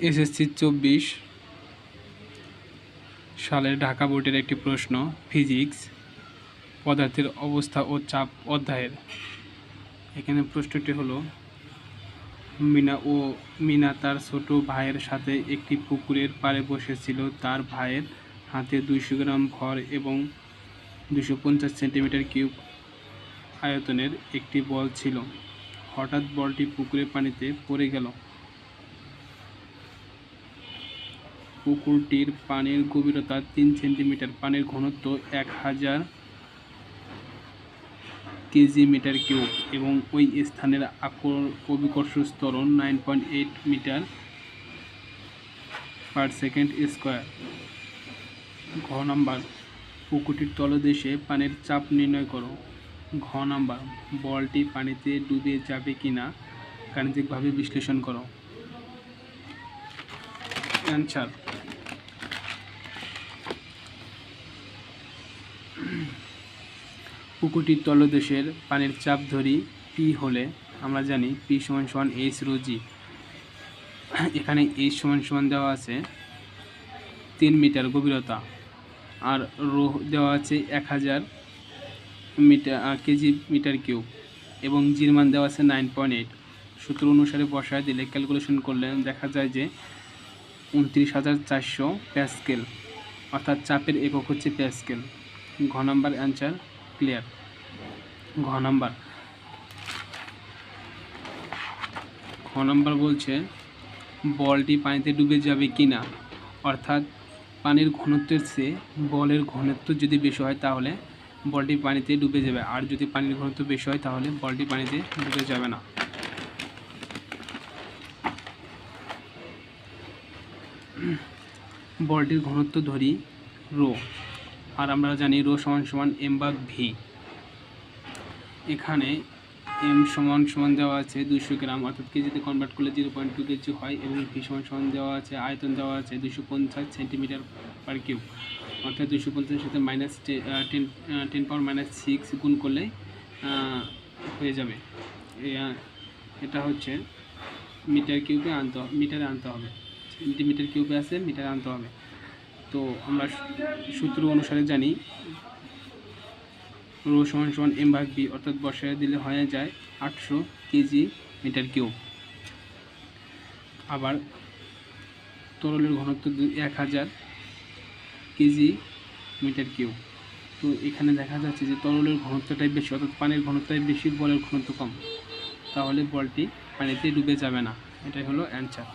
SSC 24 সালের ঢাকা বোর্ডের একটি প্রশ্ন, ফিজিক্স পদার্থের অবস্থা ও চাপ অধ্যায়ের। এখানে প্রশ্নটি হলো, মিনা তার ছোট ভাইয়ের সাথে একটি পুকুরের পাড়ে বসেছিল। তার ভাইয়ের হাতে 200 গ্রাম ভর এবং 250 সেন্টিমিটার কিউব আয়তনের একটি বল ছিল। হঠাৎ বলটি পুকুরের পানিতে পড়ে গেল। পুকুরটির পানির গভীরতা 3 সেন্টিমিটার, পানির ঘনত্ব 1000 কেজি মিটার কিউব এবং ওই স্থানের অভিকর্ষ ত্বরণ 9.8 মিটার পার সেকেন্ড স্কোয়ার। ঘ নাম্বার, পুকুরটির তলদেশে পানির চাপ নির্ণয় করো। ঘ নাম্বার, বলটি পানিতে ডুবে যাবে কিনা গাণিতিকভাবে বিশ্লেষণ করো। অ্যান্সার, পুকুরটির তলদেশের পানির চাপ ধরি পি হলে আমরা জানি পি সমান এইচ রো জি। এখানে এইচ সমান দেওয়া আছে 3 মিটার গভীরতা, আর রো দেওয়া আছে 1000 কেজি মিটার কিউব এবং জির মান দেওয়া আছে 9.8। সূত্র অনুসারে বসায় দিলে ক্যালকুলেশন করলে দেখা যায় যে 29,400 প্যাসকেল, অর্থাৎ চাপের একক হচ্ছে প্যাসকেল। ঘ নাম্বার অ্যান্সার ক্লিয়ার। ঘ নাম্বার বলছে বলটি পানিতে ডুবে যাবে কিনা, অর্থাৎ পানির ঘনত্বের চেয়ে বলের ঘনত্ব যদি বেশি হয় তাহলে বলটি পানিতে ডুবে যাবে, আর যদি পানির ঘনত্ব বেশি হয় তাহলে বলটি পানিতে ডুবে যাবে না। বলটির ঘনত্ব ধরি রো, আর আমরা জানি রো সমান এম ভাগ ভি। এখানে এম সমান দেওয়া আছে 200 গ্রাম, অর্থাৎ কেজিতে কনভার্ট করলে 0.2 কেজি হয়, এবং ভি সমান দেওয়া আছে, আয়তন দেওয়া আছে 250 সেন্টিমিটার পার কিউব, অর্থাৎ 250 সাথে -10⁻⁶ গুণ করলে হয়ে যাবে। এটা হচ্ছে মিটারে আনতে হবে, সেন্টিমিটার কিউবে আছে, মিটারে আনতে হবে। তো আমরা সূত্র অনুসারে জানি রো সমান এম ভাগ বি, অর্থাৎ বসায় দিলে হয়ে যায় 800 কেজি মিটার কিউব। আবার তরলের ঘনত্ব 1000 কেজি মিটার কিউব। তো এখানে দেখা যাচ্ছে যে তরলের ঘনত্বটাই বেশি, অর্থাৎ পানির ঘনত্বটাই বেশি, বলের ঘনত্ব কম, তাহলে বলটি পানিতে ডুবে যাবে না। এটাই হলো অ্যান্সার।